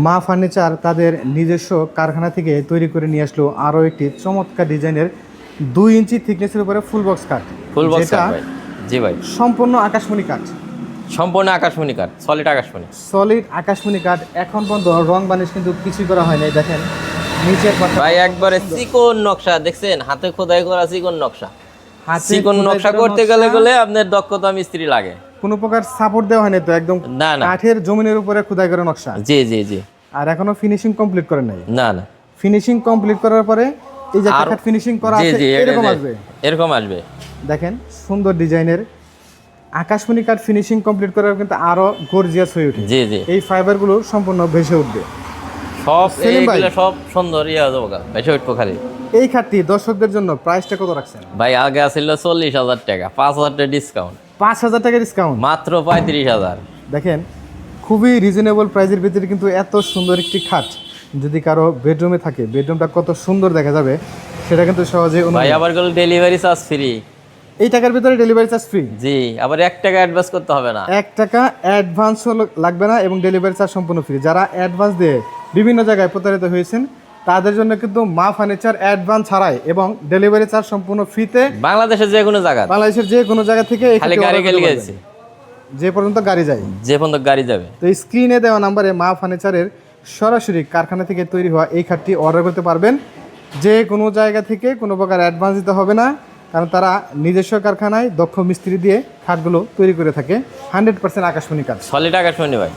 মা ফার্নিচার তাদের নিজস্ব কারখানা থেকে তৈরি করে নিয়ে আসলো আরও একটি চমৎকার ডিজাইনের 2 ইঞ্চি থিকনেসের উপরে ফুল বক্স কাঠ। ফুল বক্স কাঠ ভাই। জি ভাই, সম্পূর্ণ আকাশমণি কাঠ। সম্পূর্ণ আকাশমণি কাঠ, সলিড আকাশমণি। সলিড আকাশমণি কাঠ। এখন পর্যন্ত রং বানিশ কিন্তু কিছুই করা হয় নাই। দেখেন নিচের পাতা ভাই একবারে চিকন নকশা দেখছেন, হাতে খোদাই করা চিকন নকশা। চিকন নকশা করতে গেলে আপনার দক্ষতা মিস্ত্রি লাগে। কোনো প্রকার সাপোর্ট দেওয়া হয়নি তো, একদম না না, কাঠের জমিনের উপরে খোদাই করা নকশা। জি জি জি। আর এখনো ফিনিশিং কমপ্লিট করেন নাই? না না, ফিনিশিং কমপ্লিট করার পরে এই যে কাঠ ফিনিশিং করা জি আছে জি, এরকম আসবে, এরকম আসবে। দেখেন সুন্দর ডিজাইনের আকাশমণি কাঠ ফিনিশিং কমপ্লিট করার কিন্তু আরো গর্জিয়াস হয়ে ওঠে। জি জি, এই ফাইবারগুলো সম্পূর্ণ ভেসে উঠবে সব সেলিম ভাই। এইগুলো সব সুন্দর ইয়া যাবো ভেসে উঠবো খালি। এই খাটটি দর্শকদের জন্য প্রাইসটা কত রাখছেন ভাই? আগে আসছিল 40,000 টাকা, 5,000 টাকা ডিসকাউন্ট, 5,000 টাকা ডিসকাউন্ট, মাত্র 35,000। দেখেন খুবই রিজনেবল প্রাইসের ভিতরে কিন্তু এত সুন্দর একটি খাট যদি কারো বেডরুমে থাকে, বেডরুমটা কত সুন্দর দেখা যাবে সেটা কিন্তু সহজে ভাই আবার গেল ডেলিভারি চার্জ ফ্রি। এই টাকার ভিতরে ডেলিভারি চার্জ ফ্রি। জি, আবার 1 টাকা অ্যাডভান্স করতে হবে না। 1 টাকা অ্যাডভান্স লাগবে না এবং ডেলিভারি চার্জ সম্পূর্ণ ফ্রি। যারা অ্যাডভান্স দিয়ে বিভিন্ন জায়গায় প্রতারিত হয়েছেন তাদের জন্য কিন্তু মা ফার্নিচার অ্যাডভান্স ছাড়াই এবং ডেলিভারি চার্জ সম্পূর্ণ ফ্রিতে বাংলাদেশের যে কোনো জায়গা, বাংলাদেশের যে কোনো জায়গা থেকে খালি গাড়ি গেলে গেছে, যে পর্যন্ত গাড়ি যায়, যে পর্যন্ত গাড়ি যাবে। তো স্ক্রিনে দেওয়া নাম্বারে মা ফার্নিচারের সরাসরি কারখানা থেকে তৈরি হওয়া এই খাটটি অর্ডার করতে পারবেন। যে কোনো জায়গা থেকে কোনো প্রকার অ্যাডভান্স দিতে হবে না, কারণ তারা নিজস্ব কারখানায় দক্ষ মিস্ত্রি দিয়ে খাটগুলো তৈরি করে থাকে। 100% আকাশমণি কাঠ, সলিড আকাশমণি ভাই।